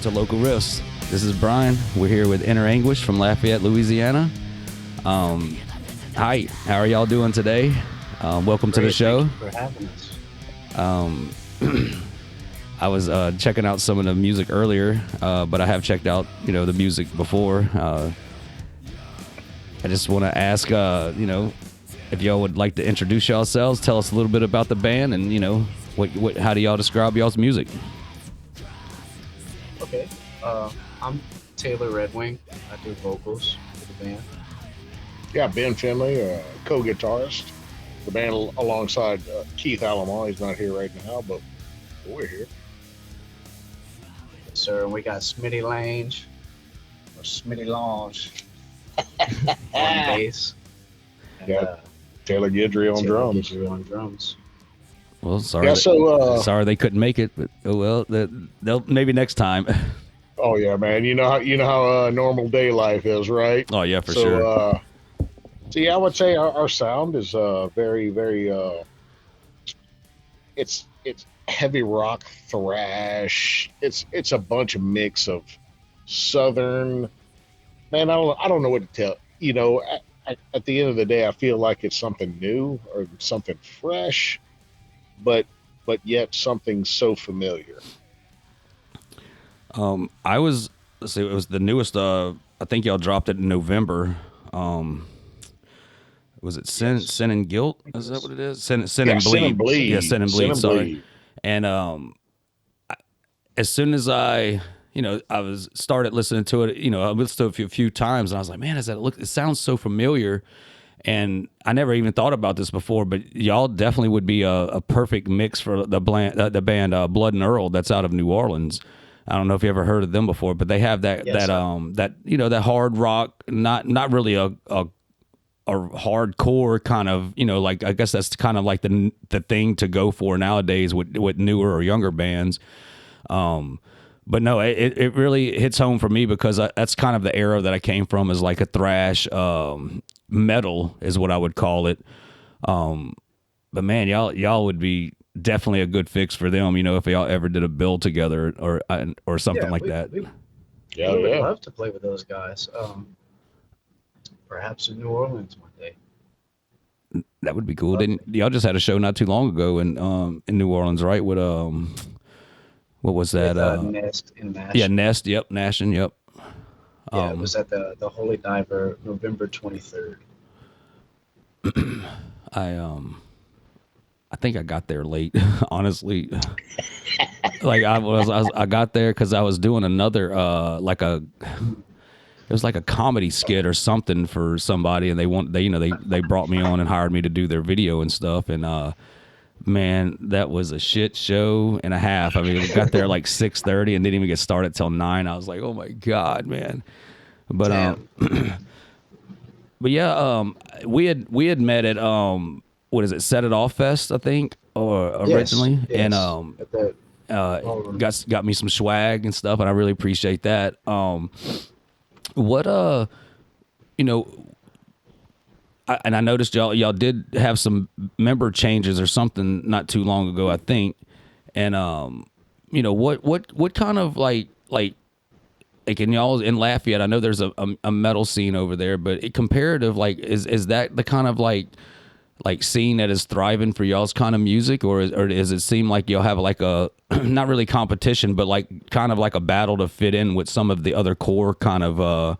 to Local Riffs. This is Brian. We're here with Inner Anguish from Lafeyette, Louisiana. Hi, how are y'all doing today? Welcome to the show. Thank you for having us. I was checking out some of the music earlier, but I have checked out, the music before. I just want to ask, if y'all would like to introduce yourselves, tell us a little bit about the band, and how do y'all describe y'all's music? Okay, I'm Taylor Redwing. I do vocals for the band. Yeah, Ben Finley, co-guitarist. The band alongside Keith Alamo. He's not here right now, but we're here. Yes, sir. And we got Smitty Lange, or Smitty Lange, on bass. And, yeah, Taylor Guidry on drums. Well, sorry. Yeah, sorry they couldn't make it, but oh well. They'll maybe next time. Oh yeah, man. You know how normal day life is, right? Oh yeah, for sure. So yeah, I would say our sound is very, very. It's heavy rock, thrash. It's a bunch of mix of southern. Man, I don't know what to tell. At the end of the day, I feel like it's something new or something fresh, but yet something so familiar. It was the newest. I think y'all dropped it in November. Was it Sin and Guilt? Is that what it is? Sin and Bleed. Sin and Bleed. Yeah, Sin and Bleed. Sorry. Bleed. And as soon as I was started listening to it, I listened to it a few times, and I was like, man, it sounds so familiar. And I never even thought about this before, but y'all definitely would be a perfect mix for the band Blood and Earl that's out of New Orleans. I don't know if you ever heard of them before, but they have that that hard rock, not really a hardcore kind of, like, I guess that's kind of like the thing to go for nowadays with newer or younger bands. But no, it really hits home for me because that's kind of the era that I came from, is like a thrash metal is what I would call it. But man, y'all would be definitely a good fix for them, if y'all ever did a bill together or something like that. We would love to play with those guys. Perhaps in New Orleans one day. That would be cool. Y'all just had a show not too long ago in New Orleans, right? With what was that? Nest in Nashville. Yeah, Nest. Yep, Nashville. Yep. Yeah, it was at the Holy Diver, November 23rd. I think I got there late, honestly. Like I got there because I was doing another it was like a comedy skit or something for somebody, and they brought me on and hired me to do their video and stuff. And man, that was a shit show and a half. I mean, we got there like 6:30 and didn't even get started till 9. I was like, oh my god, man. But but yeah, we had met at what is it, Set It Off Fest, I think, or originally. Yes. And got me some swag and stuff, and I really appreciate that. What and I noticed y'all did have some member changes or something not too long ago, I think. And what kind of like in y'all in Lafayette, I know there's a metal scene over there, but comparative, like is that the kind of like scene that is thriving for y'all's kind of music, or does it seem like y'all have like a not really competition, but like kind of like a battle to fit in with some of the other core kind of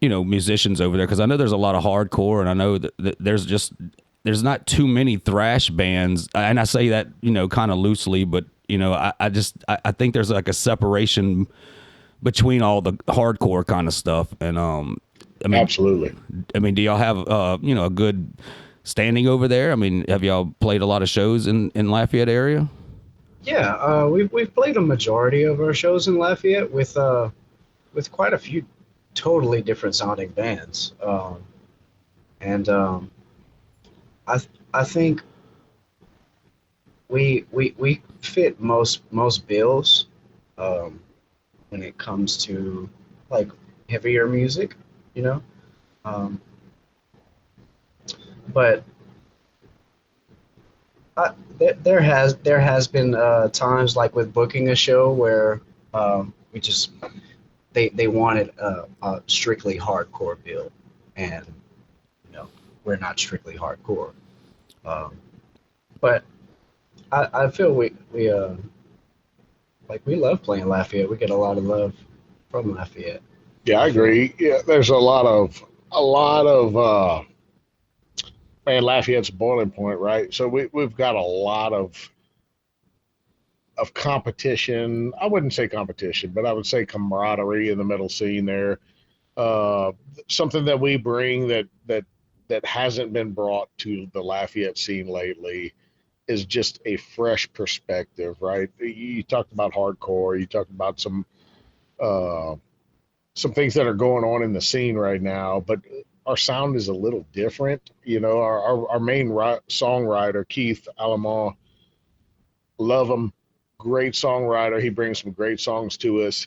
musicians over there? Because I know there's a lot of hardcore, and I know that there's not too many thrash bands, and I say that kind of loosely, but I think there's like a separation between all the hardcore kind of stuff. And I mean, absolutely. I mean, do y'all have a good standing over there? I mean, have y'all played a lot of shows in Lafayette area? Yeah, we've played a majority of our shows in Lafayette with quite a few totally different sounding bands, and I think we fit most bills when it comes to like heavier music, but there has been times like with booking a show where we just they wanted a strictly hardcore build, and we're not strictly hardcore. Um, but I feel we like we love playing Lafayette. We get a lot of love from Lafayette. Yeah, I I feel. agree. Yeah, there's a lot of man, Lafayette's a boiling point, right? So we've got a lot of competition. I wouldn't say competition, but I would say camaraderie in the metal scene there. Uh, Something that we bring that hasn't been brought to the Lafayette scene lately is just a fresh perspective, right? You talked about hardcore. You talked about uh, some things that are going on in the scene right now, but our sound is a little different. Our main songwriter, Keith Alamont, love him, great songwriter. He brings some great songs to us.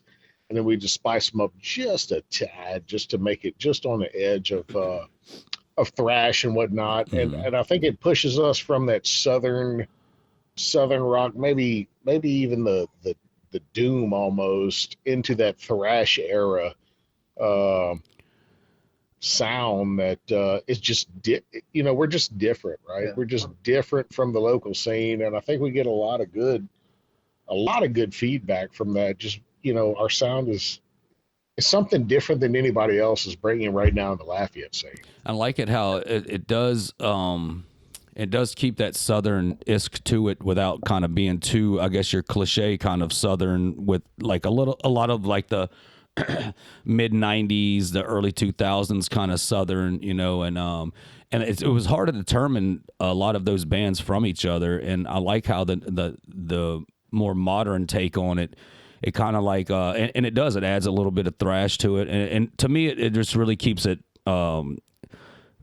And then we just spice them up just a tad, just to make it just on the edge of thrash and whatnot. And I think it pushes us from that southern rock, maybe even the doom almost, into that thrash era uh, sound that is just we're just different, right? Yeah. We're just different from the local scene, and I think we get a lot of good feedback from that. Just our sound is something different than anybody else is bringing right now in the Lafayette scene. I like it how it does. It does keep that southern isk to it without kind of being too, I guess, your cliche kind of southern, with like a lot of like the mid '90s, the early 2000s kind of southern, and it was hard to determine a lot of those bands from each other. And I like how the more modern take on it. It kind of like, and it does. It adds a little bit of thrash to it, and to me, it just really keeps it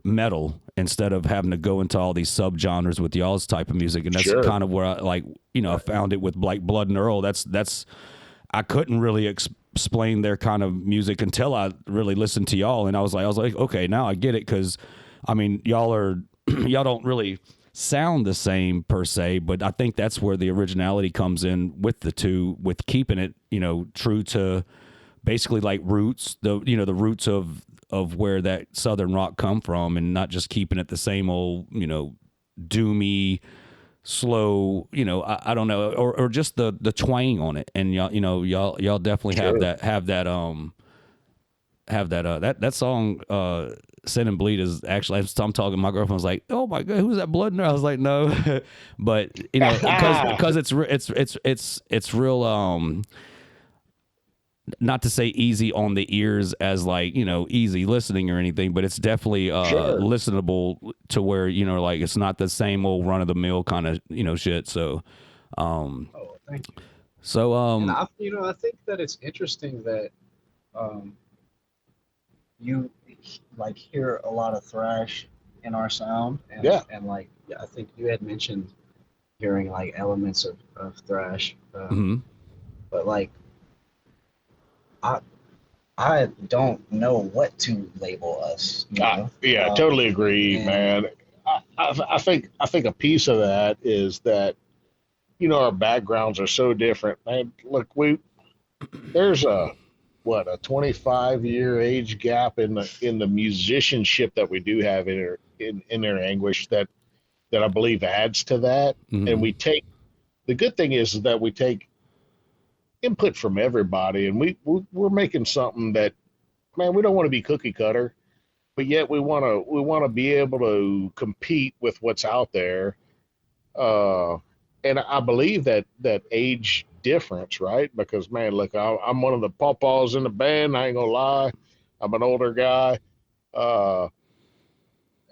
metal instead of having to go into all these subgenres with y'all's type of music. And that's Sure. kind of where I found it with like Blood and Earl. That's I couldn't really explain their kind of music until I really listened to y'all, and I was like, okay, now I get it, because I mean, y'all don't really sound the same per se, but I think that's where the originality comes in with the two, with keeping it, true to basically like roots, the roots of where that southern rock come from, and not just keeping it the same old, doomy, slow, I don't know, or just the twang on it. And y'all definitely Sure. have that song Sin and Bleed is actually, I'm talking, my girlfriend was like, oh my god, who's that? Blood in there? I was like, no. But because it's real, not to say easy on the ears as like, easy listening or anything, but it's definitely Sure. listenable to where, like it's not the same old run of the mill kind of, shit. So Oh, thank you. so And I think that it's interesting that um, you like hear a lot of thrash in our sound, and Yeah. like I think you had mentioned hearing like elements of thrash, mhm. but like I I don't know what to label us, Yeah, totally agree, and man. I think a piece of that is that our backgrounds are so different. Man, look, there's a 25-year age gap in the musicianship that we do have in their anguish, that I believe adds to that. And Mhm. the good thing is that we take input from everybody, and we're making something that, man, we don't want to be cookie cutter, but yet we want to be able to compete with what's out there. uh and I believe that age difference, right? Because, man, look, I'm one of the pawpaws in the band. I ain't gonna lie, I'm an older guy. uh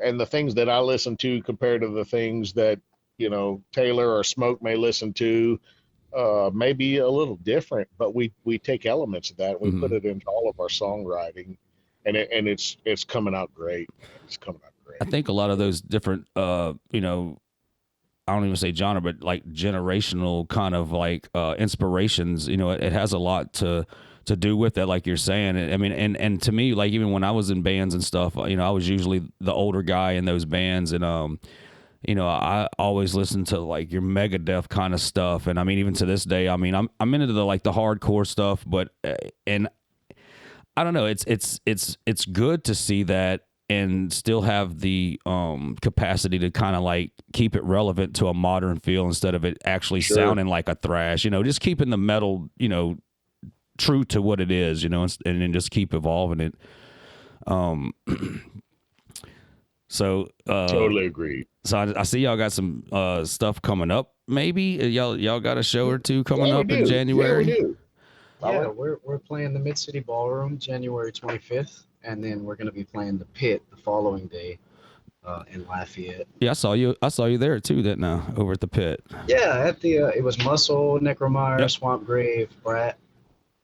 and the things that I listen to compared to the things that Taylor or Smoke may listen to, maybe a little different, but we take elements of that and we put Mhm. it into all of our songwriting, and it's coming out great, man. It's coming out I great. think a lot of those different, I don't even say genre, but like generational kind of like inspirations. It has a lot to do with that, like you're saying. I mean, and to me, like even when I was in bands and stuff, I was usually the older guy in those bands, and I always listen to like your Megadeth kind of stuff, and I mean even to this day, I mean I'm into the like the hardcore stuff, but and I don't know, it's good to see that and still have the capacity to kind of like keep it relevant to a modern feel instead of it actually sounding like a thrash, just keeping the metal, true to what it is, and then just keep evolving it. So Totally agree. So I see y'all got some stuff coming up. Maybe y'all got a show or two coming Yeah, we up in do. January. Yeah, we do. Yeah, we're playing the Mid City Ballroom January 25th, and then we're going to be playing the Pit the following day in Lafayette. Yeah, I saw you there too, didn't I? Over at the Pit. Yeah, at the it was Muscle, Necromire, Swamp Grave, Brat.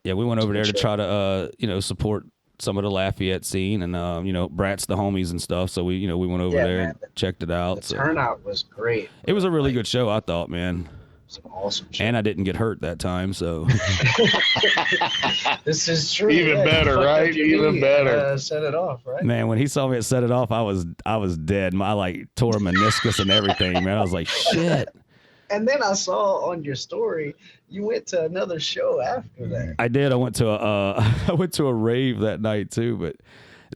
Yeah, we went over there to try to support some of the Lafayette scene, and Brat's the homies and stuff. So we went over there and checked it out. The turnout was great. It was a really good show, I thought, man. It was an awesome show. And I didn't get hurt that time, so this is true. Even better, right? Even better. Set it off, right? Man, when he saw me set it off, I was dead. I like tore a meniscus and everything, man. I was like, shit. And then I saw on your story you went to another show after that. I did. I went to a rave that night too, but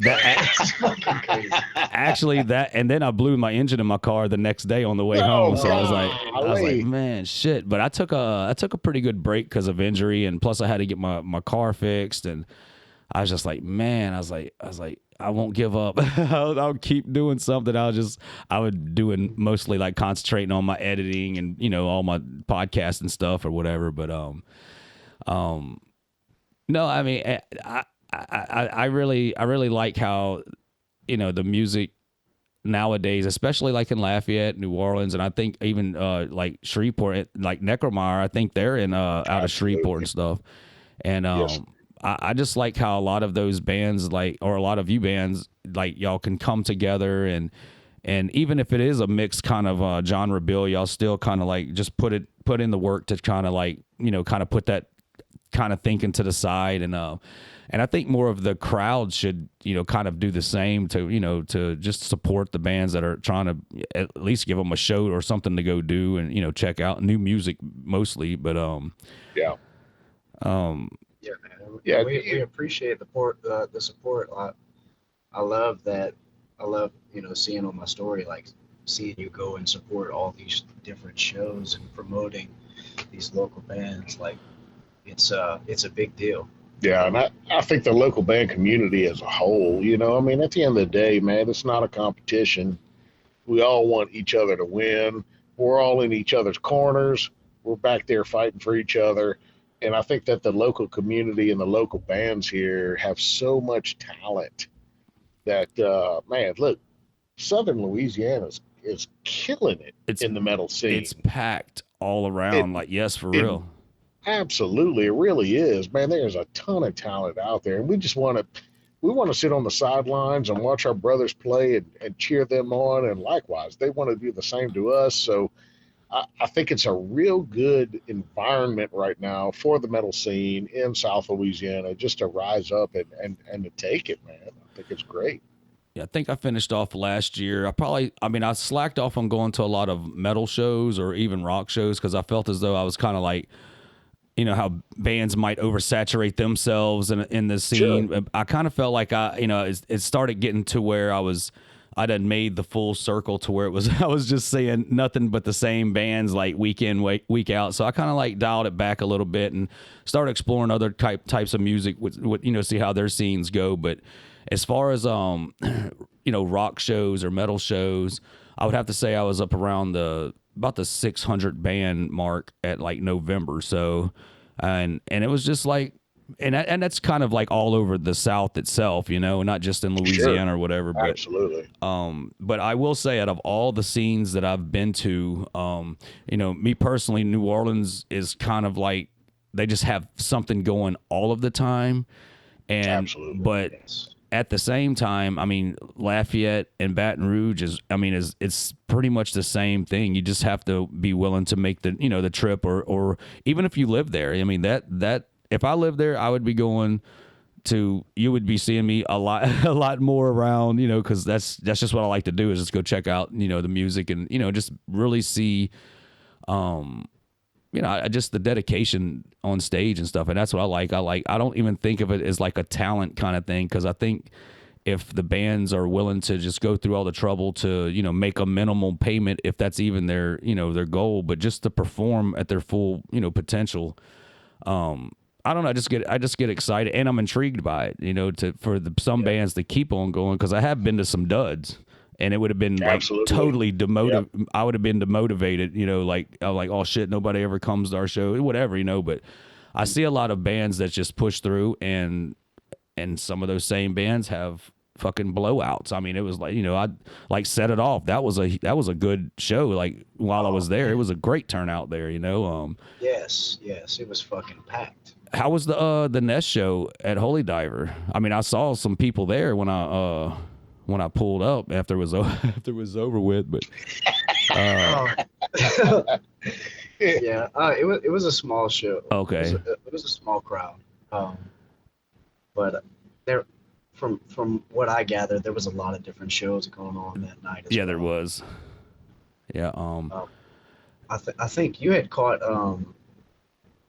that's fucking crazy. Actually, and then I blew my engine in my car the next day on the way home. So I was like, man, shit. But I took a pretty good break because of injury, and plus I had to get my car fixed, and I was just like, man, I was like, I won't give up. I'll keep doing something. I would doing mostly like concentrating on my editing and all my podcast and stuff or whatever. But no, I mean, I really like how the music nowadays, especially like in Lafayette, New Orleans, and I think even like Shreveport, like Necromire, I think they're in out of Shreveport and stuff, and Yes. I just like how a lot of those bands, or a lot of you bands, like y'all can come together and even if it is a mixed kind of genre bill, y'all still kind of like just put in the work to kind of like kind of put that kind of thinking to the side, and I think more of the crowd should kind of do the same to just support the bands that are trying to at least give them a show or something to go do and check out new music mostly, but yeah. Yeah, man. We appreciate the support. I love that. I love seeing on my story, like seeing you go and support all these different shows and promoting these local bands. Like it's a big deal. Yeah, and I think the local band community as a whole, I mean, at the end of the day, man, it's not a competition. We all want each other to win. We're all in each other's corners. We're back there fighting for each other. And I think that the local community and the local bands here have so much talent that, man, look, Southern Louisiana is killing it in the metal scene. It's packed all around. For real. Absolutely. It really is, man. There's a ton of talent out there. And we just want to sit on the sidelines and watch our brothers play and cheer them on. And likewise, they want to do the same to us. So I think it's a real good environment right now for the metal scene in South Louisiana just to rise up and to take it, man. I think it's great. Yeah, I think I finished off last year. I slacked off on going to a lot of metal shows or even rock shows because I felt as though I was kind of like, how bands might oversaturate themselves in the scene. Sure. I kind of felt like it started getting to where I'd had made the full circle to where it was, I was just seeing nothing but the same bands like week in, week out. So I kind of like dialed it back a little bit and started exploring other types of music with see how their scenes go. But as far as, rock shows or metal shows, I would have to say I was up around about the 600 band mark at like November. So, and it was just like, and that's kind of like all over the South itself, not just in Louisiana or whatever. But, absolutely. But I will say, out of all the scenes that I've been to, me personally, New Orleans is kind of like they just have something going all of the time, and absolutely. But at the same time, I mean, Lafayette and Baton Rouge it's pretty much the same thing. You just have to be willing to make the trip, or even if you live there. I mean, that if I lived there, I would be going you would be seeing me a lot a lot more around, you know, because that's just what I like to do, is just go check out, you know, the music, and, you know, just really see, you know, I just the dedication on stage and stuff. And that's what I don't even think of it as like a talent kind of thing, because I think if the bands are willing to just go through all the trouble to, you know, make a minimal payment, if that's even their, you know, their goal, but just to perform at their full, you know, potential. I don't know. I just get excited, and I'm intrigued by it, you know, for some bands to keep on going, because I have been to some duds, and it would have been like totally demotive. Yep. I would have been demotivated, you know, like I'm like, oh shit, nobody ever comes to our show, whatever, you know. But I see a lot of bands that just push through, and some of those same bands have fucking blowouts. I mean, it was like, you know, I like set it off. That was a good show. Like while I was there, it was a great turnout there, you know. Yes, it was fucking packed. How was the Nest show at Holy Diver? I mean, I saw some people there when I pulled up after it was over with, but yeah, it was a small show. Okay, it was a small crowd, but there, from what I gathered, there was a lot of different shows going on that night. Yeah, there was. Yeah. I think you had caught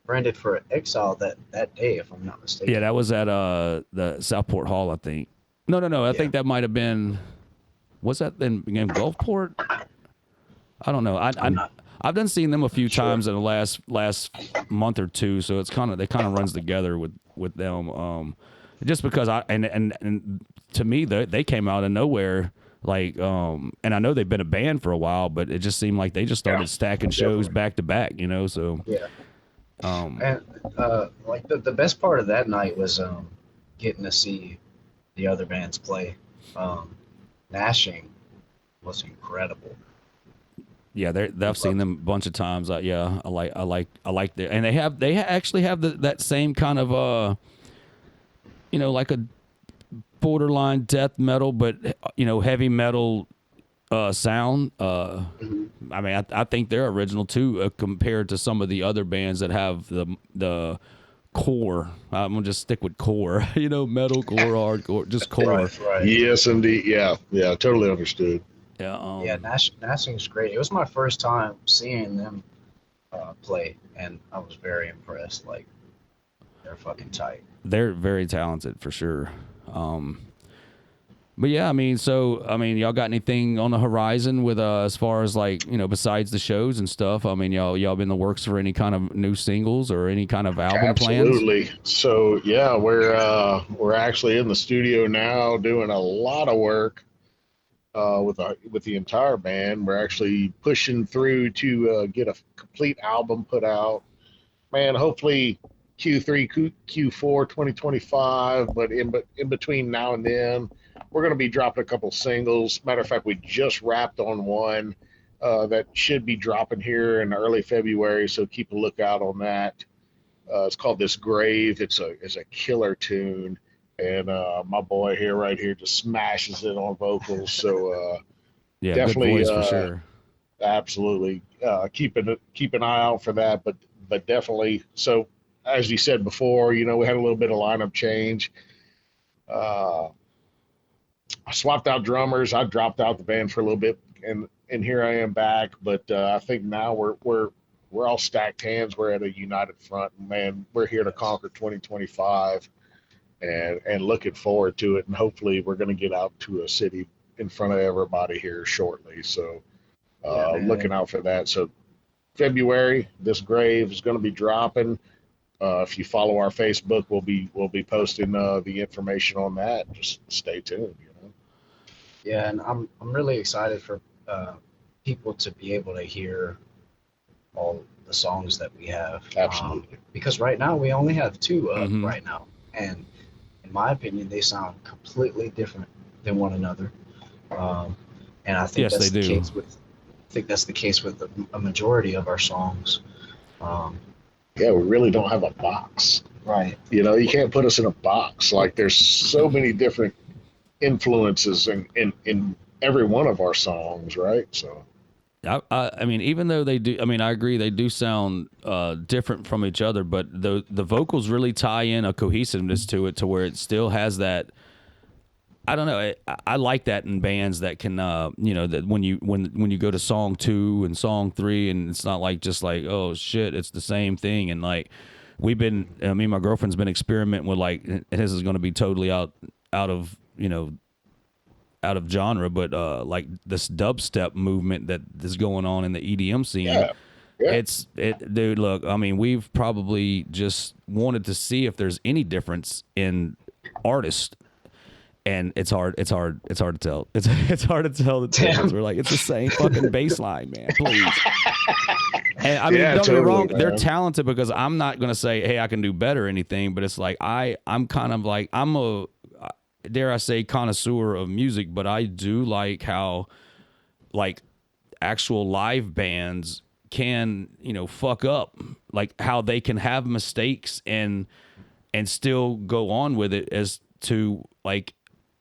Branded for Exile that day, if I'm not mistaken. Yeah, that was at the Southport Hall, I think. No. I think that might have been. Was that in Gulfport? I don't know. I've done seen them a few times in the last month or two, so it kind of runs together with them. Just because and to me they came out of nowhere, like and I know they've been a band for a while, but it just seemed like they just started stacking shows back to back, you know. So yeah. And like the best part of that night was getting to see the other bands play. Gnashing was incredible. Yeah, I've seen them a bunch of times. Yeah, I like their, and they actually have that same kind of you know, like a borderline death metal, but, you know, heavy metal sound. I mean, I think they're original too, compared to some of the other bands that have the core. I'm gonna just stick with core. You know, metal core, hardcore, just core. Right. Yes, indeed. Yeah, totally understood. Yeah. Yeah, Gnashing's great. It was my first time seeing them play, and I was very impressed. Like, they're fucking tight. They're very talented for sure. But yeah, I mean, y'all got anything on the horizon with as far as, like, you know, besides the shows and stuff? I mean, y'all been in the works for any kind of new singles or any kind of album plans? Absolutely. So yeah, we're actually in the studio now doing a lot of work with the entire band. We're actually pushing through to get a complete album put out. Man, hopefully Q3, Q4 2025, but in between now and then, we're going to be dropping a couple singles. Matter of fact, we just wrapped on one that should be dropping here in early February, so keep a lookout on that. It's called This Grave. It's a killer tune, and my boy right here just smashes it on vocals. So yeah, definitely, good voice for sure. Absolutely, keep an eye out for that. But definitely, so as you said before, you know, we had a little bit of lineup change. I swapped out drummers. I dropped out the band for a little bit, and here I am back. But I think now we're all stacked hands. We're at a united front, man. We're here to conquer 2025, and looking forward to it. And hopefully, we're going to get out to a city in front of everybody here shortly. So, looking out for that. So, February, This Grave is going to be dropping. If you follow our Facebook, we'll be posting the information on that. Just stay tuned. You know. Yeah, and I'm really excited for people to be able to hear all the songs that we have. Absolutely. Because right now we only have two right now, and in my opinion, they sound completely different than one another. And I think that's the case with. I think that's the case with a majority of our songs. Yeah, we really don't have a box. Right. You know, you can't put us in a box. Like, there's so many different influences in every one of our songs, right? So I mean, even though they do, I mean, I agree they do sound different from each other, but the vocals really tie in a cohesiveness to it, to where it still has that. I don't know. I like that in bands that can, you know, that when you go to song 2 and song 3, and it's not like just like, oh shit, it's the same thing. And like me and my girlfriend's been experimenting with, like, and this is going to be totally out of, you know, out of genre, but like this dubstep movement that is going on in the EDM scene. Yeah. Yeah. Dude, look, I mean, we've probably just wanted to see if there's any difference in artists, and it's hard to tell. It's hard to tell the difference. We're like, it's the same fucking bass line, man, please. And I mean, Yeah, don't get me totally, wrong, man. they're talented, because I'm not going to say, hey, I can do better or anything, but it's like, I'm kind of like, I'm a, dare I say, connoisseur of music, but I do like how, like, actual live bands can, you know, fuck up, like how they can have mistakes and still go on with it, as to, like,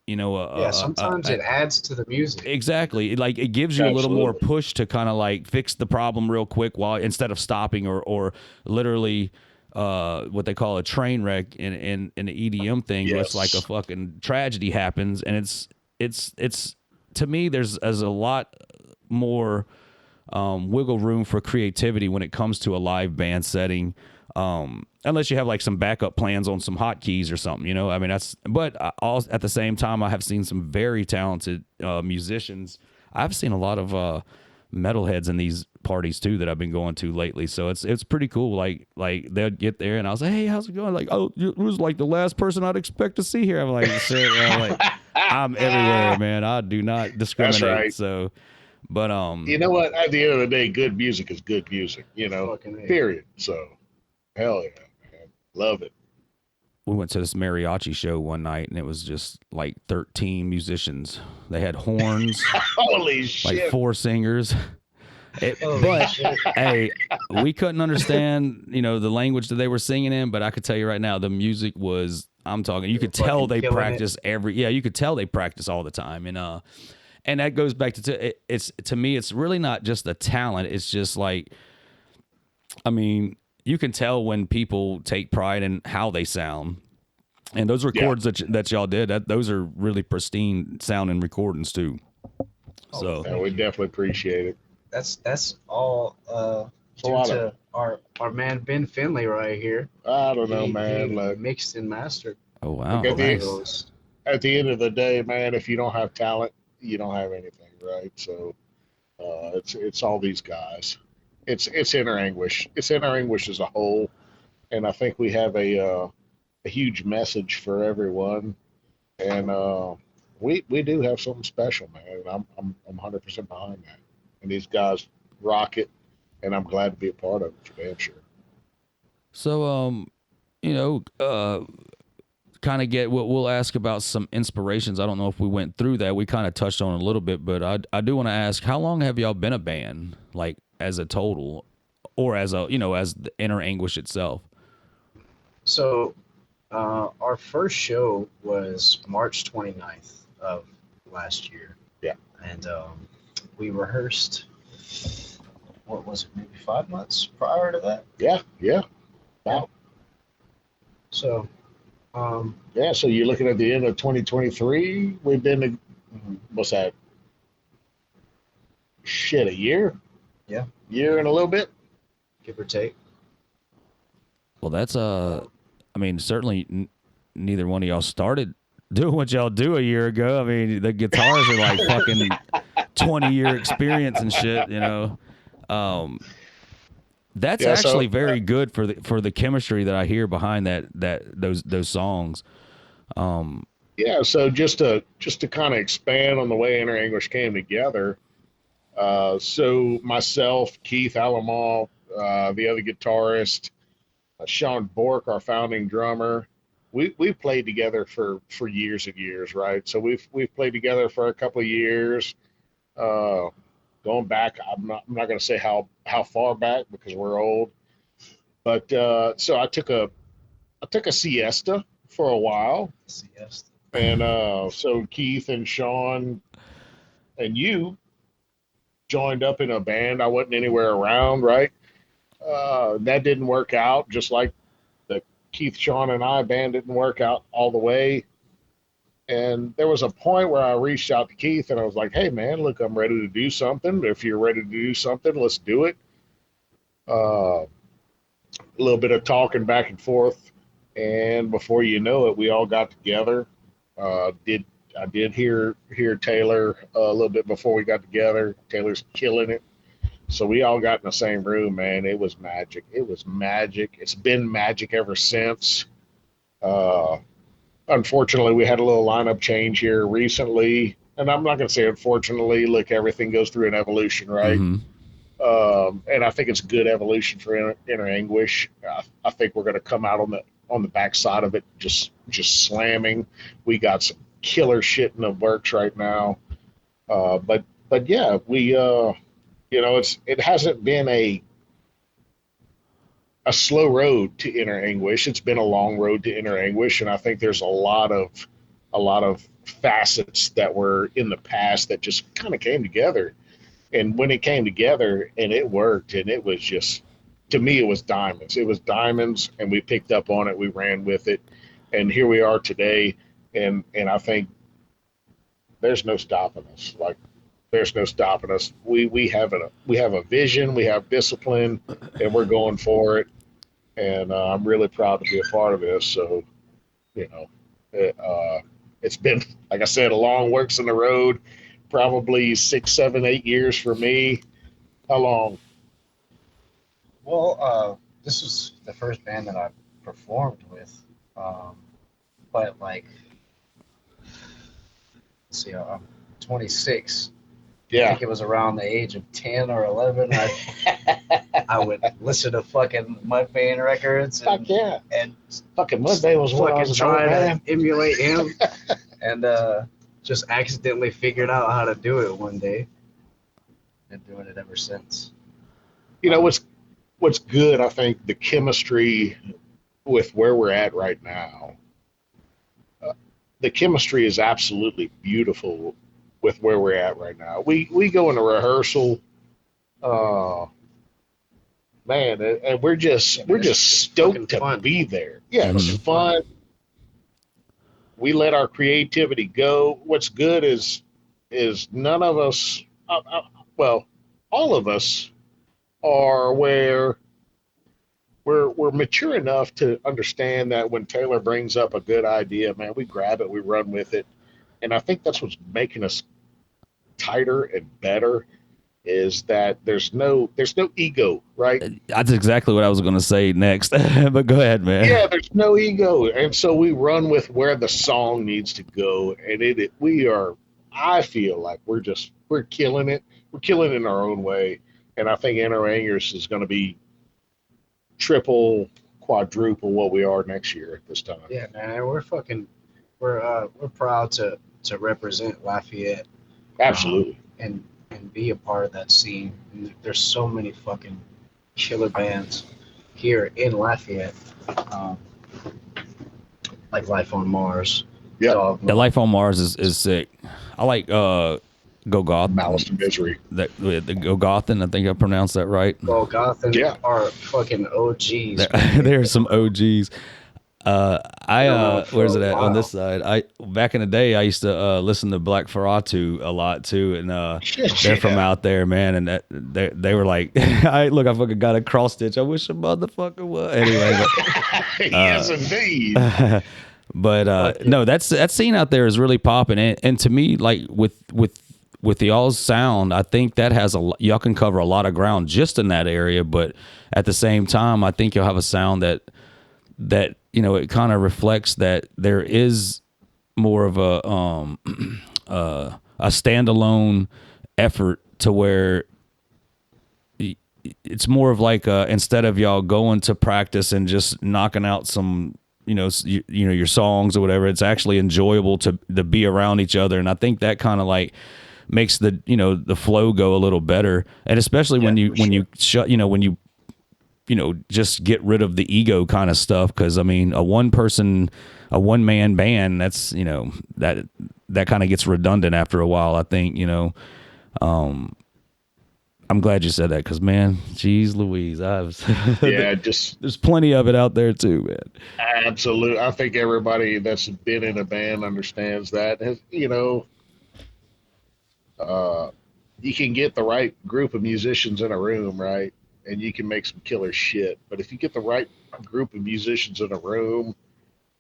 you know, Yeah, sometimes it adds to the music. exactly, like it gives you a little more Absolutely. push to kind of like fix the problem real quick, while instead of stopping, or literally what they call a train wreck in the EDM thing, where it's like a Yes. fucking tragedy happens, and it's to me, there's a lot more wiggle room for creativity when it comes to a live band setting. Unless you have like some backup plans on some hotkeys or something, you know. I mean, but at the same time, I have seen some very talented musicians. I've seen a lot of metalheads in these parties too that I've been going to lately. So it's pretty cool. Like they'll get there and I was like, hey, how's it going? Like, oh, it was like the last person I'd expect to see here. I'm like, shit, I'm like, I'm everywhere, man. I do not That's discriminate. right. So, but You know what? At the end of the day, good music is good music, you know, Fucking A. period. So, hell yeah, man. Love it. we went to this mariachi show one night, and it was just like 13 musicians. They had horns, Holy like shit. 4 singers. Holy But shit. hey, we couldn't understand, you know, the language that they were singing in. But I could tell you right now, the music was. I'm talking. You could tell fucking they killing practice every. Yeah, you could tell they practice all the time, and that goes back it's to me, it's really not just a talent. It's just like, I mean, you can tell when people take pride in how they sound. And those Yeah. records that y'all did, those are really pristine sounding recordings too. So And we definitely appreciate it. That's all It's a due lot to of, our man Ben Finley right here. I don't know, He man. Look, mixed and mastered oh wow, at both of the, nice. those. at the end of the day, man, if you don't have talent, you don't have anything, right? So, it's all these guys. It's inner anguish. It's inner anguish as a whole, and I think we have a huge message for everyone, and we do have something special, man. And I'm 100% behind that. And these guys rock it, and I'm glad to be a part of it for damn sure. So you know, kind of get what we'll ask about some inspirations. I don't know if we went through that. We kind of touched on it a little bit, but I do want to ask, how long have y'all been a band, like as a total, or as a, you know, as the inner anguish itself? So our first show was March 29th of last year. Yeah. And we rehearsed, what was it, maybe 5 months prior to that? Yeah, yeah, Yeah. So, um, yeah. So you're looking at the end of 2023. We've been to, what's that? Shit, a year? Yeah. Year and a little bit. give or take. Well, that's I mean, certainly neither one of y'all started doing what y'all do a year ago. I mean, the guitars are like fucking 20-year experience and shit, you know. That's Yeah. So actually very good for the chemistry that I hear behind those songs. yeah. So just to kind of expand on the way Inner Anguish came together. So myself, Keith Alamo, the other guitarist, Sean Bork, our founding drummer, we've played together for years and years, right? So we've played together for a couple of years. Uh, Going back, I'm not going to say how far back because we're old, but so I took a siesta for a while, Yes. and so Keith and Sean and you joined up in a band I wasn't anywhere around, right? That didn't work out, just like the Keith, Sean, and I band didn't work out all the way. And there was a point where I reached out to Keith and I was like, hey, man, look, I'm ready to do something. If you're ready to do something, let's do it. A little bit of talking back and forth. And before you know it, we all got together. Did I did hear Taylor a little bit before we got together. Taylor's killing it. So we all got in the same room, man. It was magic. It was magic. It's been magic ever since. Uh, Unfortunately, we had a little lineup change here recently. And I'm not going to say unfortunately. Look, everything goes through an evolution, right? Mm-hmm. And I think it's good evolution for inner anguish. I think we're going to come out on the backside of it, just slamming. We got some killer shit in the works right now. But yeah, it hasn't been a slow road to inner anguish. It's been a long road to inner anguish, and I think there's a lot of facets that were in the past that just kind of came together. And when it came together and it worked, and it was just, to me, it was diamonds. It was diamonds, and we picked up on it. We ran with it, and here we are today. And I think there's no stopping us. Like, there's no stopping us. We have a vision, we have discipline, and we're going for it. And I'm really proud to be a part of this. So, you know, it's been, like I said, a long works in the road. Probably 6, 7, 8 years for me. How long? Well, this was the first band that I performed with. But like, let's see, I'm 26. I Yeah. think it was around the age of 10 or 11. I would listen to fucking Mudvayne records Fuck and, yeah. and Fucking Mudvayne was when I fucking was an old try man. to emulate him and just accidentally figured out how to do it one day and doing it ever since. You know, what's good, I think, the chemistry with where we're at right now. The chemistry is absolutely beautiful with where we're at right now. We go into rehearsal, man, and we're just stoked to fun. be there. Yeah, it's Mhm. fun. We let our creativity go. What's good is none of us, well, all of us are where we're mature enough to understand that when Taylor brings up a good idea, man, we grab it, we run with it, and I think that's what's making us tighter and better. Is that there's no ego, right? That's exactly what I was going to say next. But go ahead, man. Yeah, there's no ego, and so we run with where the song needs to go, and we are. I feel like we're killing it. We're killing it in our own way, and I think Inner Angers is going to be triple, quadruple what we are next year at this time. Yeah, man, we're proud to represent Lafayette Absolutely. and be a part of that scene. And there's so many fucking killer bands here in Lafayette, um, like Life on Mars, Yeah. Dogma. The Life on Mars is sick. I like Go Goth. Malice to Misery. The Go Gothin, I think I pronounced that right. Golgotha Yeah. are fucking OGs. There are some OGs. Where's it at on this Wow. side? Back in the day, I used to listen to Black Ferratu a lot too, and they're from Yeah. out there, man. And they were like, I fucking got a cross stitch. I wish a motherfucker was. Anyway, Yes, indeed. but no, that scene out there is really popping, and to me, like with y'all's sound, I think that has y'all can cover a lot of ground just in that area, but at the same time, I think you'll have a sound that it kind of reflects that there is more of a standalone effort to where it's more of like instead of y'all going to practice and just knocking out some your songs or whatever, it's actually enjoyable to be around each other, and I think that kind of like makes the flow go a little better, and especially when you just get rid of the ego kind of stuff. Because I mean, a one man band, that's that kind of gets redundant after a while. I think I'm glad you said that because, man, geez Louise, Yeah, just there's plenty of it out there too, man. absolute. I think everybody that's been in a band understands that. Uh, you can get the right group of musicians in a room, right? And you can make some killer shit. But if you get the right group of musicians in a room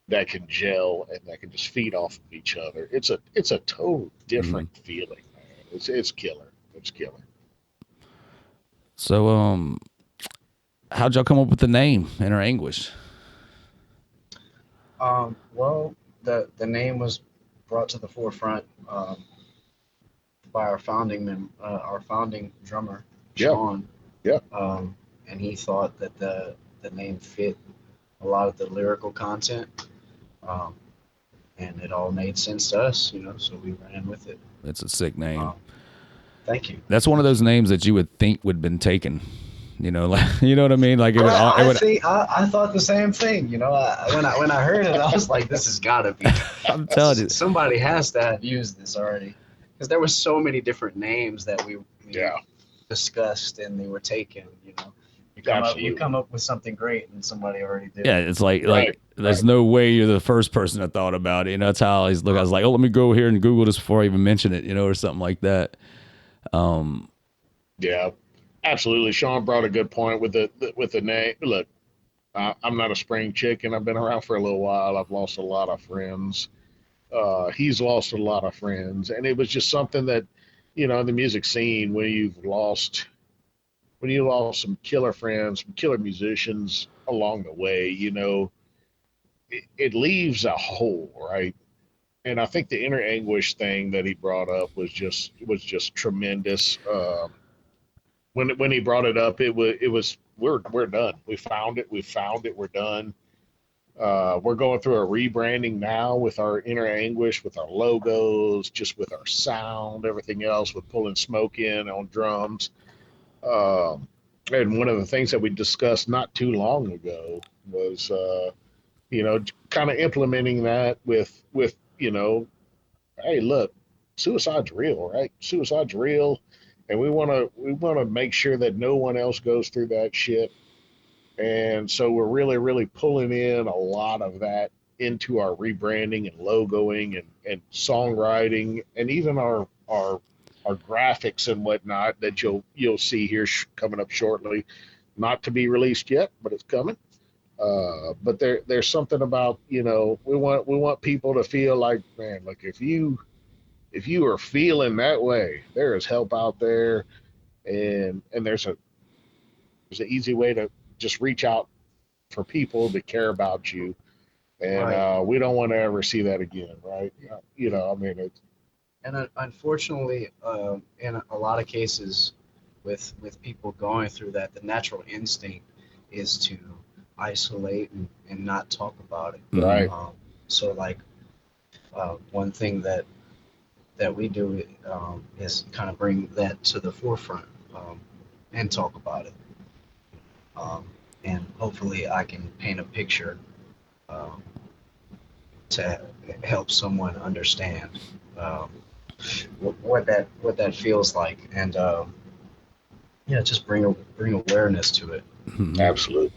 that can gel and that can just feed off of each other, it's a total Mhm. different feeling, man. It's killer. It's killer. So, how'd y'all come up with the name Inner Anguish? Well, the name was brought to the forefront by our founding drummer, Yeah, Sean, yeah, um, and he thought that the name fit a lot of the lyrical content, um, and it all made sense to us, so we ran with it. It's a sick name. Um, Thank you, That's one of thank those you. names that you would think would been taken. Like you know what I mean? Like it I would. think I thought the same thing. When I heard it, I was like, "This has got to be I'm telling you. somebody has to have used this already," because there were so many different names that we yeah. discussed and they were taken. You Absolutely. come up with something great and somebody already did Yeah, it. it's like Right, there's right. no way you're the first person that thought about it. That's how I always look. I was like, oh, let me go here and Google this before I even mention it, or something like that. Yeah, absolutely. Sean brought a good point with the name. Look, I'm not a spring chicken. I've been around for a little while. I've lost a lot of friends. He's lost a lot of friends, and it was just something that, in the music scene, when you lost some killer friends, some killer musicians along the way, it leaves a hole, right? And I think the inner anguish thing that he brought up was just tremendous. When he brought it up, it was we're done. We found it. We found it. We're done. We're going through a rebranding now with our inner anguish, with our logos, just with our sound, everything else, with pulling smoke in on drums. Um, and one of the things that we discussed not too long ago was, kind of implementing that with hey, look, suicide's real, right? Suicide's real, and we want to make sure that no one else goes through that shit. And so we're really, really pulling in a lot of that into our rebranding and logoing and songwriting and even our graphics and whatnot that you'll see here coming up shortly. Not to be released yet, but it's coming. But there's something about we want people to feel like, man, look, if you are feeling that way, there is help out there, and there's an easy way to just reach out for people that care about you, and Right. we don't want to ever see that again, right? I mean, And unfortunately, in a lot of cases, with people going through that, the natural instinct is to isolate and not talk about it. Hmm. right, So like one thing that we do is kind of bring that to the forefront and talk about it. Um, and hopefully, I can paint a picture um, to help someone understand um, what that feels like, and yeah, just bring awareness to it. absolutely,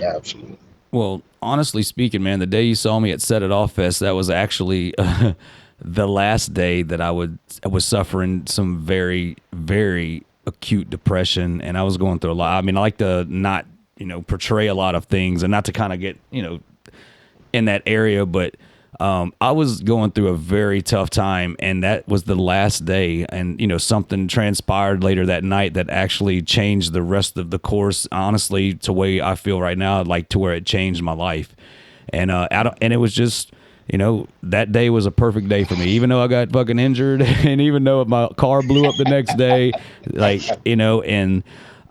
absolutely, Well, honestly speaking, man, the day you saw me at Set It Off Fest, that was actually the last day that I was suffering some very, very acute depression, and I was going through a lot. I mean, I like to not, portray a lot of things, and not to kind of get, in that area, but I was going through a very tough time, and that was the last day. And something transpired later that night that actually changed the rest of the course. Honestly, to way I feel right now, like to where it changed my life. And and it was just that day was a perfect day for me. Even though I got fucking injured, and even though my car blew up the next day, like and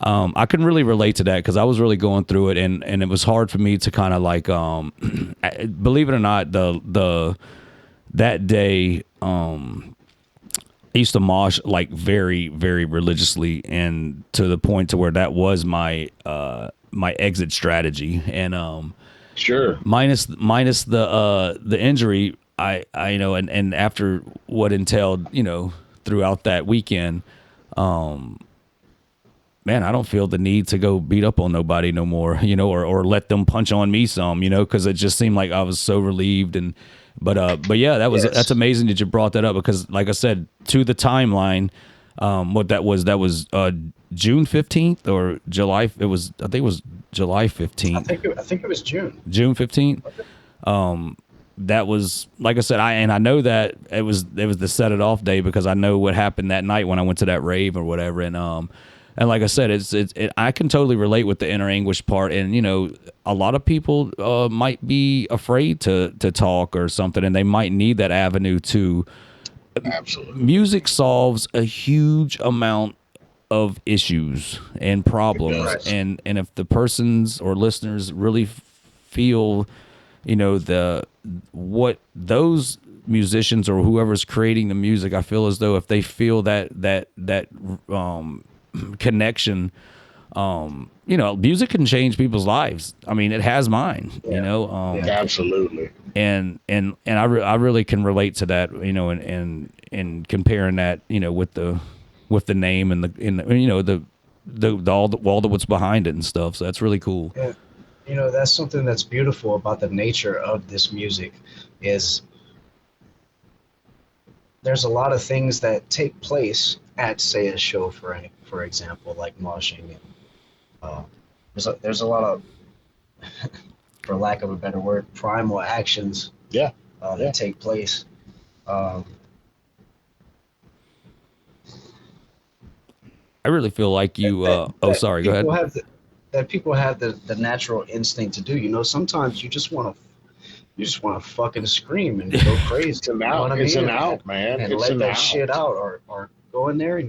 I couldn't really relate to that because I was really going through it, and it was hard for me to kind of like, believe it or not, the that day, I used to mosh like very, very religiously, and to the point to where that was my exit strategy, and sure, minus the injury, I and after what entailed, throughout that weekend, man, I don't feel the need to go beat up on nobody no more, you know, or let them punch on me some, you know, because it just seemed like I was so relieved. And but yeah, that's amazing that you brought that up, because like I said, to the timeline, what that was June 15th or July. I think it was July 15th. I think it was June. June 15th. That was, like I said, I know that it was the set it off day, because I know what happened that night when I went to that rave or whatever. And like I said, I can totally relate with the inner anguish part. And, you know, a lot of people might be afraid to talk or something, and they might need that avenue too. Absolutely. Music solves a huge amount of issues and problems. And if the persons or listeners really feel, you know, what those musicians or whoever's creating the music, I feel as though if they feel that connection, you know, music can change people's lives. I mean, it has mine, you know. Absolutely. And I really can relate to that, you know, and comparing that, you know, with the name and you know, the all the what's behind it and stuff. So that's really cool. Yeah. You know, that's something that's beautiful about the nature of this music, is there's a lot of things that take place at, say, a show, for example, like moshing. And there's a lot of, for lack of a better word, primal actions that take place. I really feel like you. Sorry. Go ahead. People have the natural instinct to do. You know, sometimes you just want to fucking scream and go crazy. It's an out, man. And it's let that shit out, or go in there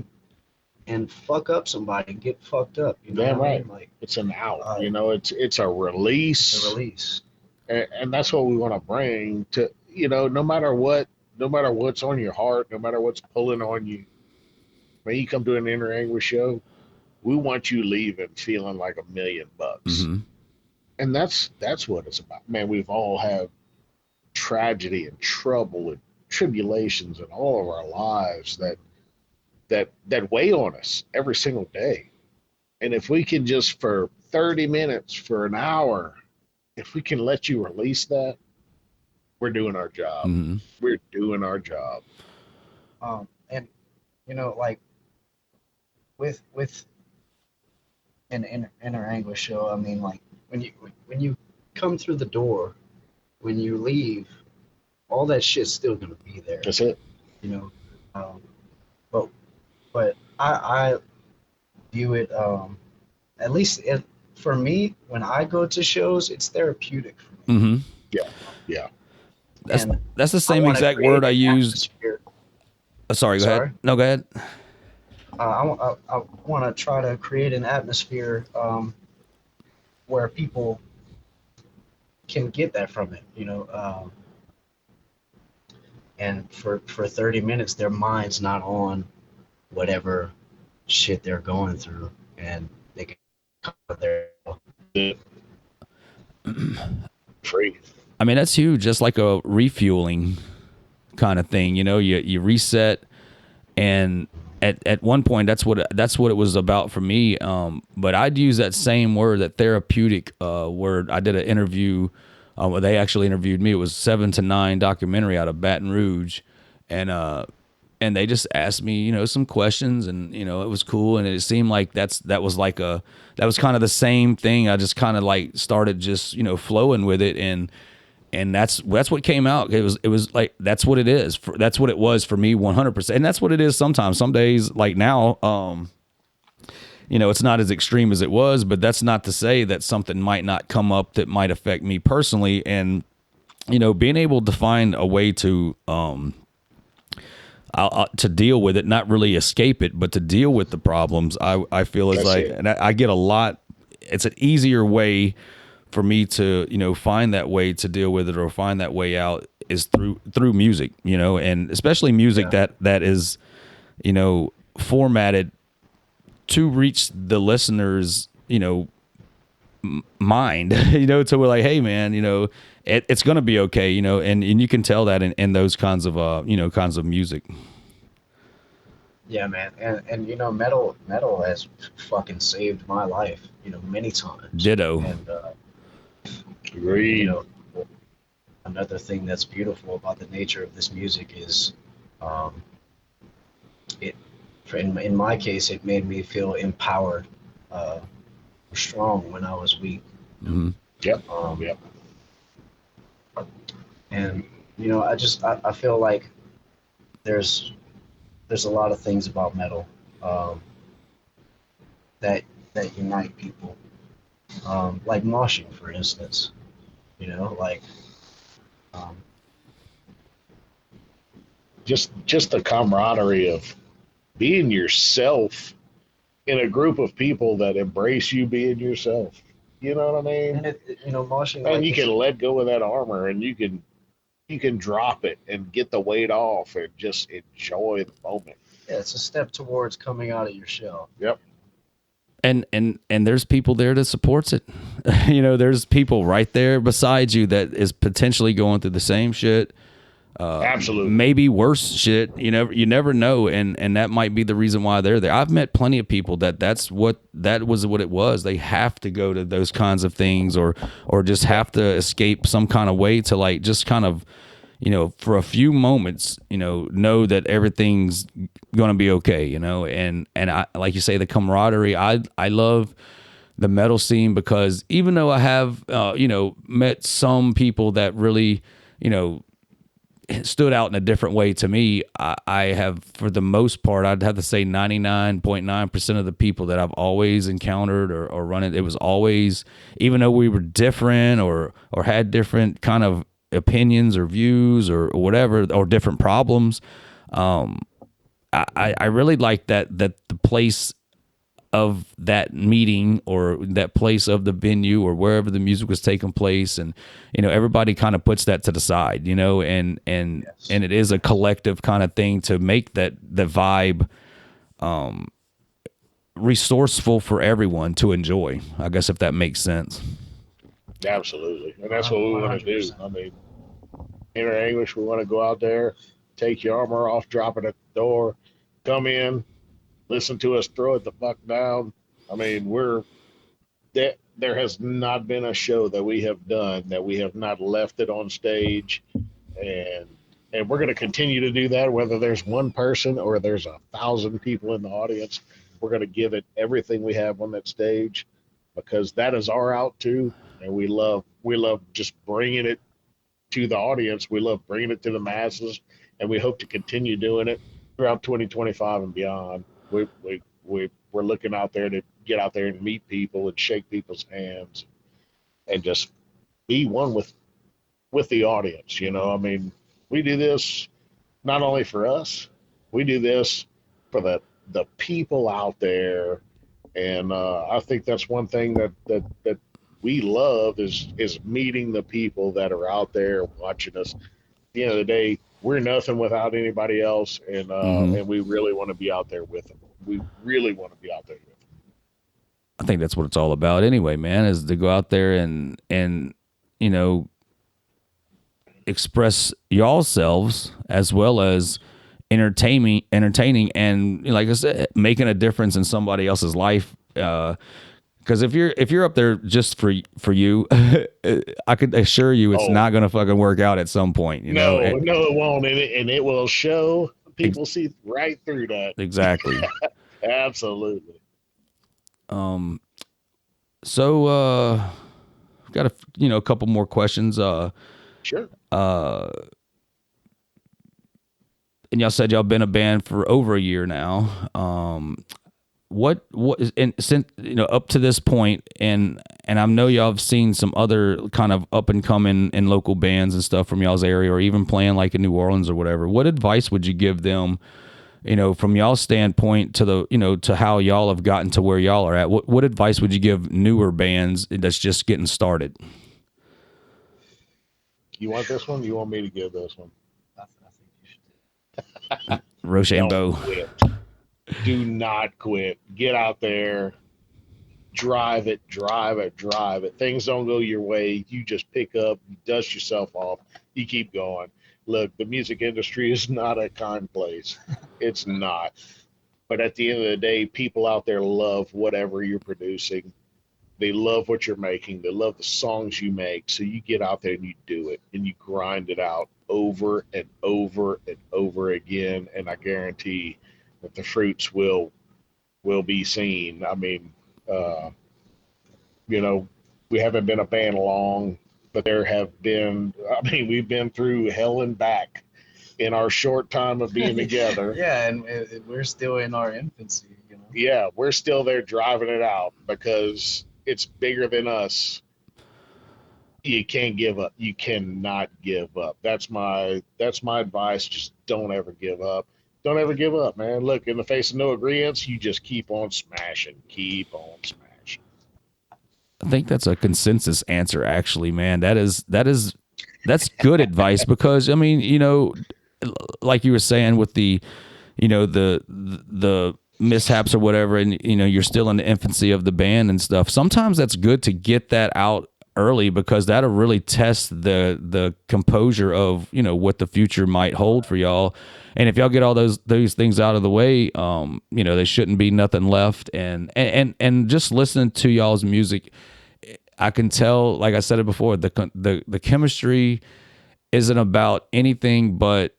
and fuck up somebody and get fucked up. You know, damn right. I mean? Like, it's an out. You know, it's a release. A release. And that's what we want to bring to, you know, no matter what's on your heart, no matter what's pulling on you. When you come to an inner anguish show, we want you leaving feeling like $1 million. Mm-hmm. And that's what it's about. Man, we've all had tragedy and trouble and tribulations in all of our lives that weigh on us every single day. And if we can just, for 30 minutes, for an hour, if we can let you release that, we're doing our job. Mm-hmm. We're doing our job. And you know, like with an inner anguish show, I mean, like when you come through the door, when you leave, all that shit's still gonna be there. That's it. You know, but I view it, at least for me, when I go to shows, it's therapeutic for me. Mm-hmm. Yeah. That's the same exact word I used. Sorry, go ahead. No, go ahead. I want to try to create an atmosphere where people can get that from it, you know. And for 30 minutes, their mind's not on whatever shit they're going through, and they can come there. Free. I mean, that's huge. Just like a refueling kind of thing, you know. You reset, and at one point, that's what it was about for me. But I'd use that same word, that therapeutic word. I did an interview. They actually interviewed me. It was 7 to 9 documentary out of Baton Rouge, and they just asked me, you know, some questions, and you know, it was cool, and it seemed like that was kind of the same thing. I just kind of like started just, you know, flowing with it, and that's what came out. It was like, that's what it is. That's what it was for me, 100%. And that's what it is sometimes. Some days, like now, you know, it's not as extreme as it was, but that's not to say that something might not come up that might affect me personally. And, you know, being able to find a way to deal with it, not really escape it, but to deal with the problems, I feel is like, and I get a lot. It's an easier way for me to, you know, find that way to deal with it, or find that way out, is through music, you know, and especially music that is, you know, formatted to reach the listener's, you know, mind, you know, to where like, hey man, you know, it's going to be okay, you know, and you can tell that in those kinds of, you know, kinds of music. Yeah, man, and you know, metal has fucking saved my life, you know, many times. Ditto. And you Agreed. know, another thing that's beautiful about the nature of this music is, um, it, in my case, it made me feel empowered, uh, strong when I was weak. Hmm. Yep. Um, Yep. and you know, I feel like there's there's a lot of things about metal, um, that that unite people, like moshing, for instance. You know, like, um, Just the camaraderie of being yourself in a group of people that embrace you being yourself. You know what I mean? and you know, moshing And like you can is let go of that armor and you can drop it and get the weight off and just enjoy the moment. yeah, it's a step towards coming out of your shell. Yep. And there's people there that supports it. You know, there's people right there beside you that is potentially going through the same shit, Absolutely. maybe worse shit. You never know, and that might be the reason why they're there. I've met plenty of people that was what it was. They have to go to those kinds of things, or just have to escape some kind of way to, like, just kind of, for a few moments, know that everything's gonna be okay. And I, like you say, the camaraderie. I love the metal scene because even though I have met some people that really, you know stood out in a different way to me, I have, for the most part, I'd have to say 99.9% of the people that I've always encountered or run it was always, even though we were different or had different kind of opinions or views or whatever, or different problems. I really like that the place of that meeting, or that place of the venue, or wherever the music was taking place, and everybody kind of puts that to the side, Yes. and it is a collective kind of thing to make that the vibe resourceful for everyone to enjoy, I guess, if that makes sense. Absolutely. And that's what we want to do. 100%. I mean, inner anguish, we want to go out there, take your armor off, drop it at the door, come in, listen to us throw it the fuck down. I mean, there has not been a show that we have done that we have not left it on stage, and we're going to continue to do that whether there's one person or there's 1,000 people in the audience. We're going to give it everything we have on that stage because that is our out too, and we love just bringing it to the audience. We love bringing it to the masses, and we hope to continue doing it throughout 2025 and beyond. We're looking out there to get out there and meet people and shake people's hands and just be one with the audience. I mean, we do this not only for us, we do this for the people out there, and I think that's one thing that we love is meeting the people that are out there watching us. At the end of the day, we're nothing without anybody else, Hmm. and we really want to be out there with them. We really want to be out there with them. I think that's what it's all about anyway, man, is to go out there and you know express y'all selves, as well as entertaining, and, like I said, making a difference in somebody else's life. Because if you're up there just for you, I could assure you it's Oh not gonna fucking work out at some point. no, no, it won't, and it will show. Ex- People see right through that. exactly. Absolutely. Um. So, got a couple more questions. Sure. Uh, and y'all said y'all been a band for over a year now. What is, and since, up to this point, and I know y'all have seen some other kind of up and coming and local bands and stuff from y'all's area, or even playing like in New Orleans or whatever. What advice would you give them, from y'all's standpoint, to to how y'all have gotten to where y'all are at? What advice would you give newer bands that's just getting started? You want this one? You want me to give this one? I think you should. Don't Rochambeau. quit. Do not quit. Get out there, drive it, drive it, drive it. Things don't go your way. You just pick up, you dust yourself off, you keep going. Look, the music industry is not a kind place. It's not. But at the end of the day, people out there love whatever you're producing. They love what you're making. They love the songs you make. So you get out there and you do it and you grind it out over and over and over again. And I guarantee that the fruits will be seen. I mean, uh, you know, we haven't been a band long, but there have been. I mean, we've been through hell and back in our short time of being together. Yeah, and we're still in our infancy, you know. Yeah, we're still there driving it out because it's bigger than us. You can't give up. You cannot give up. That's my advice. Just don't ever give up. Don't ever give up, man. Look, in the face of no agreements, you just keep on smashing. Keep on smashing. I think that's a consensus answer, actually, man. That's good advice because I mean, like you were saying with the, the mishaps or whatever, and you're still in the infancy of the band and stuff. Sometimes that's good to get that out early because that'll really test the composure of what the future might hold for y'all. And if y'all get all those things out of the way, there shouldn't be nothing left. And just listening to y'all's music, I can tell, like I said it before, the chemistry isn't about anything but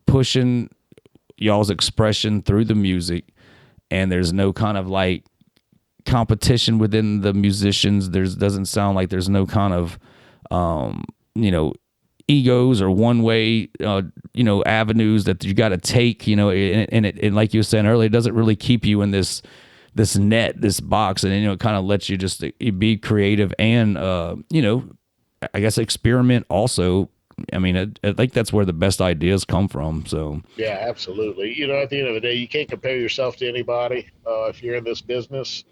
pushing y'all's expression through the music, and there's no kind of like competition within the musicians. Doesn't sound like there's no kind of egos or one way avenues that you got to take, and like you were saying earlier, it doesn't really keep you in this net, this box, and it kind of lets you just be creative and I guess experiment also. I mean, I think that's where the best ideas come from. So yeah, absolutely. At the end of the day, you can't compare yourself to anybody. If you're in this business,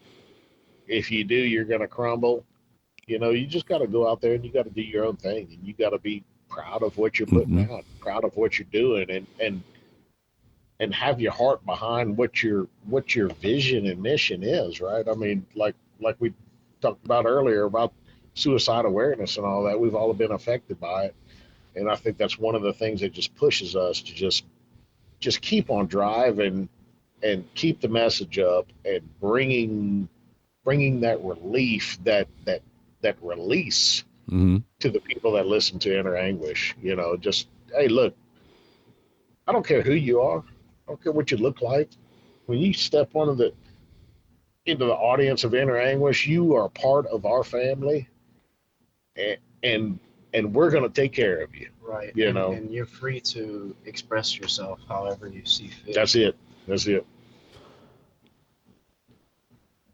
if you do, you're going to crumble. You just got to go out there and you got to do your own thing, and you got to be proud of what you're putting out, proud of what you're doing, and have your heart behind what your vision and mission is, right? I mean, like we talked about earlier about suicide awareness and all that. We've all been affected by it, and I think that's one of the things that just pushes us to just keep on driving and keep the message up and bringing that relief, that release to the people that listen to Inner Anguish. Just, hey, look, I don't care who you are. I don't care what you look like. When you step into the audience of Inner Anguish, you are part of our family, and we're going to take care of you. Right. And you're free to express yourself however you see fit. That's it.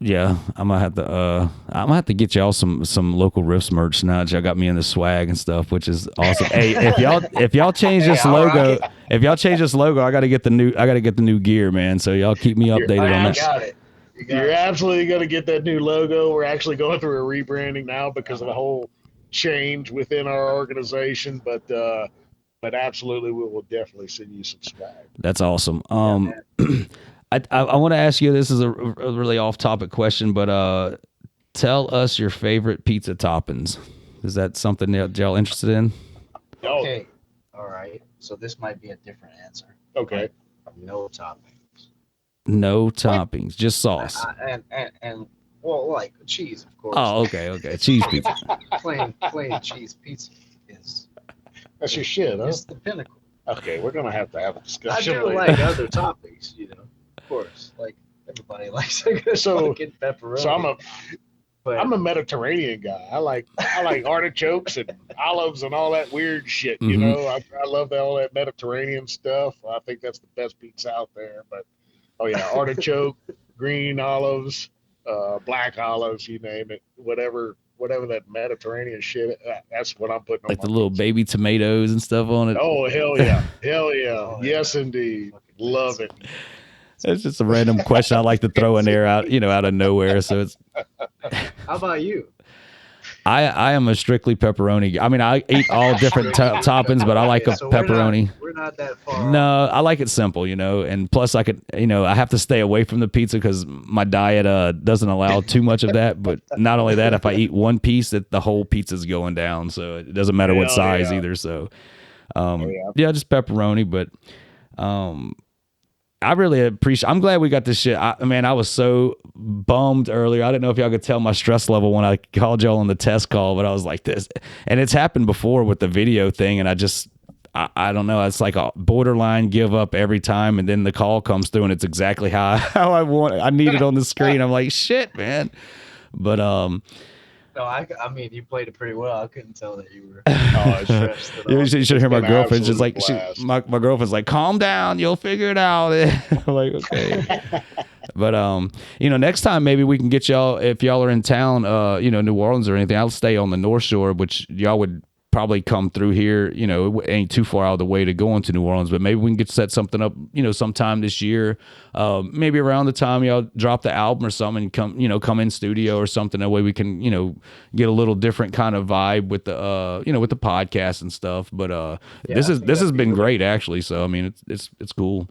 yeah, I'm gonna have to get y'all some local Riffs merch now that y'all got me in the swag and stuff, which is awesome. Hey, if y'all change this logo, I gotta get the new gear, man. So y'all keep me updated on that. Got it. You're absolutely going to get that new logo. We're actually going through a rebranding now because of the whole change within our organization, but absolutely, we will definitely send you some swag. That's awesome. I want to ask you, this is a really off-topic question, but tell us your favorite pizza toppings. Is that something that y'all interested in? Okay. All right. So this might be a different answer. Okay. No toppings. No toppings, just sauce. And well, like cheese, of course. Oh, okay. Cheese pizza. plain cheese pizza is. That's your shit, huh? It's the pinnacle. Okay, we're gonna have to have a I discussion. do like other toppings, of course. Like everybody likes a good fucking pepperoni. So I'm a Mediterranean guy. I like artichokes and olives and all that weird shit. I love all that Mediterranean stuff. I think that's the best pizza out there. But oh yeah, artichoke, green olives, black olives, you name it, whatever that Mediterranean shit. That's what I'm putting on. Like the little baby tomatoes and stuff on it. Oh hell yeah, hell yeah, yes indeed, love it. It's just a random question I like to throw in there out of nowhere. So it's. How about you? I am a strictly pepperoni. I mean, I eat all different toppings, but I like a pepperoni. We're not that far. No, I like it simple, and plus I could, I have to stay away from the pizza because my diet doesn't allow too much of that. But not only that, if I eat one piece, the whole pizza's going down, so it doesn't matter what size either. So, just pepperoni. But I really appreciate. I'm glad we got this shit. Man, I was so bummed earlier. I didn't know if y'all could tell my stress level when I called y'all on the test call, but I was like this, and it's happened before with the video thing, and I don't know. It's like a borderline give up every time, and then the call comes through, and it's exactly how I need it on the screen. I'm like, shit, man. But No, I mean, you played it pretty well. I couldn't tell that you were stressed at all. you should hear my been girlfriend's just like absolute blast. my girlfriend's like, calm down, you'll figure it out. I'm like, okay. But next time maybe we can get y'all, if y'all are in town, New Orleans or anything. I'll stay on the North Shore, which y'all would probably come through here. It ain't too far out of the way to go into New Orleans, but maybe we can get set something up, sometime this year. Maybe around the time y'all drop the album or something, and come in studio or something. That way we can, get a little different kind of vibe with the, with the podcast and stuff. But this has been great actually. So I mean, it's cool.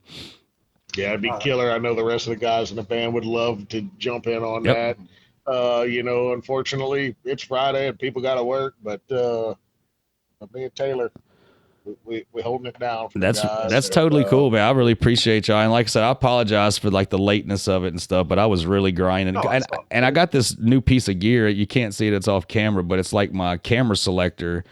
Yeah, it'd be killer. I know the rest of the guys in the band would love to jump in on Yep. that. Unfortunately, it's Friday and people got to work, but me and Taylor, we holding it down. For the guys. That's totally cool, man. I really appreciate y'all. And like I said, I apologize for like the lateness of it and stuff, but I was really grinding. And I got this new piece of gear. You can't see it; it's off camera, but it's like my camera selector.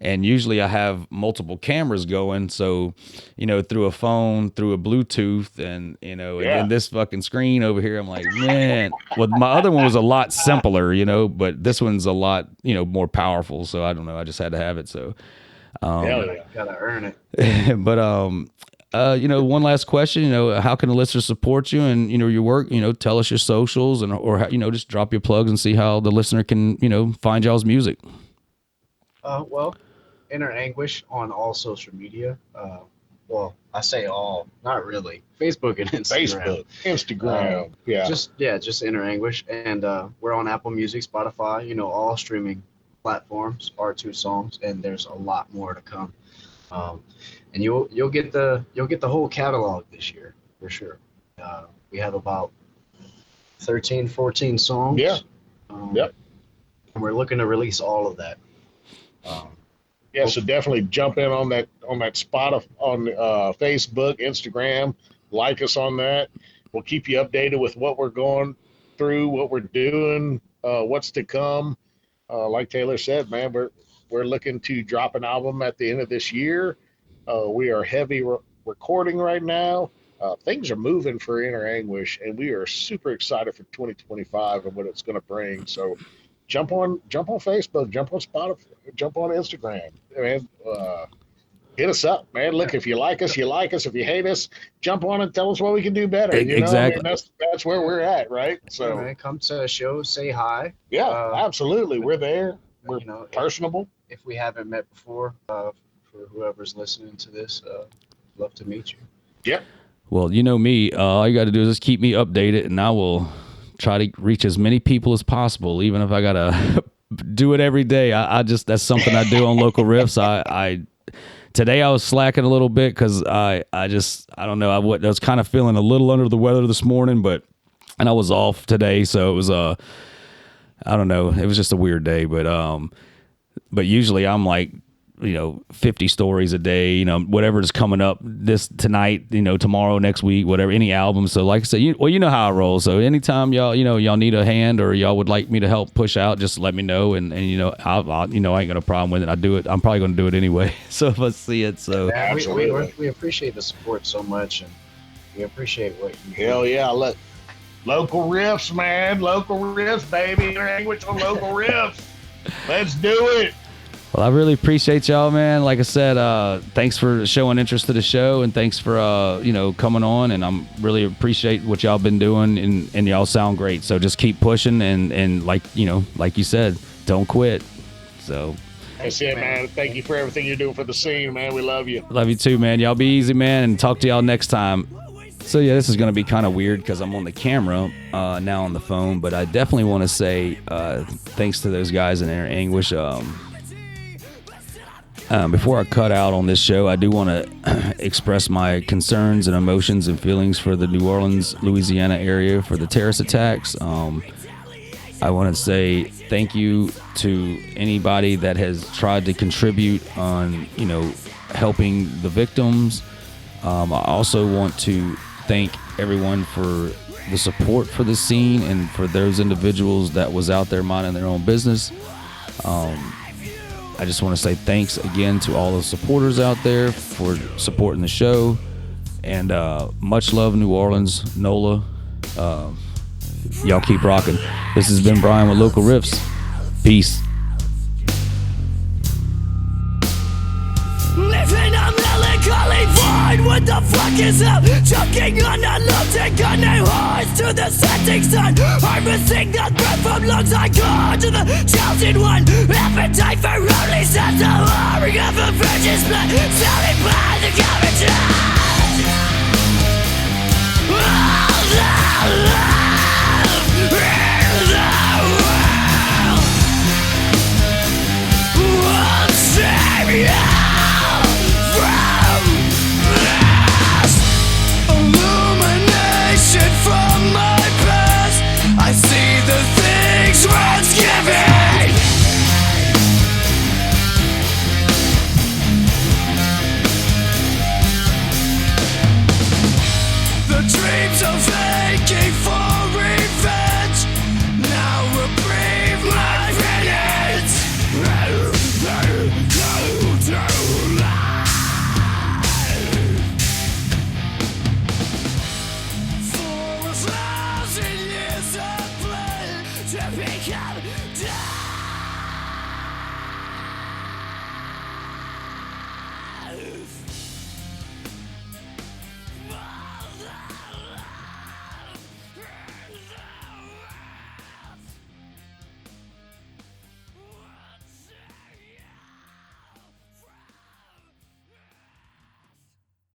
And usually I have multiple cameras going, so through a phone, through a Bluetooth, and and then this fucking screen over here. I'm like, man. Well, my other one was a lot simpler, but this one's a lot more powerful. So I don't know. I just had to have it. So Gotta earn it. but one last question. How can the listener support you and your work? Tell us your socials or just drop your plugs and see how the listener can find y'all's music. Well, Enter Anguish on all social media. Well, I say all, not really. Facebook and Instagram. Yeah. Just Enter Anguish, and we're on Apple Music, Spotify, all streaming platforms. Our 2 songs, and there's a lot more to come. And you'll get the whole catalog this year for sure. We have about 13, 14 songs. Yeah. Yep. And we're looking to release all of that. So definitely jump in on that spot on Facebook, Instagram. Like us on that. We'll keep you updated with what we're going through, what we're doing, what's to come. Like Taylor said, man, we're looking to drop an album at the end of this year. We are heavy recording right now. Things are moving for Enter Anguish, and we are super excited for 2025 and what it's going to bring. So jump on Facebook, jump on Spotify, jump on Instagram, man. Hit us up, man. Look, if you like us, you like us. If you hate us, jump on and tell us what we can do better. Exactly. That's where we're at, right? So, man, come to a show, say hi. Yeah, absolutely. We're there. We're personable. If we haven't met before, for whoever's listening to this, love to meet you. Yep. Well, me. All you got to do is just keep me updated, and I will try to reach as many people as possible, even if I gotta do it every day. That's something I do on Local Riffs. Today I was slacking a little bit because I don't know. I was kind of feeling a little under the weather this morning, and I was off today, so it was I don't know. It was just a weird day, but usually I'm like 50 stories a day, whatever's coming up tonight, tomorrow, next week, whatever, any album. So like I said, you know how I roll. So anytime y'all need a hand or y'all would like me to help push out, just let me know. And I ain't got a problem with it. I do it. I'm probably going to do it anyway. So if I see it, so yeah, we appreciate the support so much, and we appreciate what you do. Hell yeah. Look, Local Riffs, man. Local Riffs, baby. Language on Local Riffs. Let's do it. Well, I really appreciate y'all, man. Like I said, thanks for showing interest to the show, and thanks for coming on. And I'm really appreciate what y'all been doing, and y'all sound great. So just keep pushing, and like you said, don't quit. So that's it, man. Thank you for everything you're doing for the scene, man. We love you. Love you too, man. Y'all be easy, man, and talk to y'all next time. So yeah, this is going to be kind of weird because I'm on the camera now on the phone, but I definitely want to say thanks to those guys in Enter Anguish. Before I cut out on this show, I do want to express my concerns and emotions and feelings for the New Orleans, Louisiana area for the terrorist attacks. I want to say thank you to anybody that has tried to contribute on, helping the victims. I also want to thank everyone for the support for the scene and for those individuals that was out there minding their own business. I just want to say thanks again to all the supporters out there for supporting the show, and much love, New Orleans, NOLA. Y'all keep rocking. This has been Brian with Local Riffs. Peace. Living a melancholy void. What the fuck is up? Choking on a love, take a new horse to the setting sun. Harvesting the breath from lungs. I go to the chosen one. Appetite for only sons. The warring of a virgin's blood. Selling by the common judge.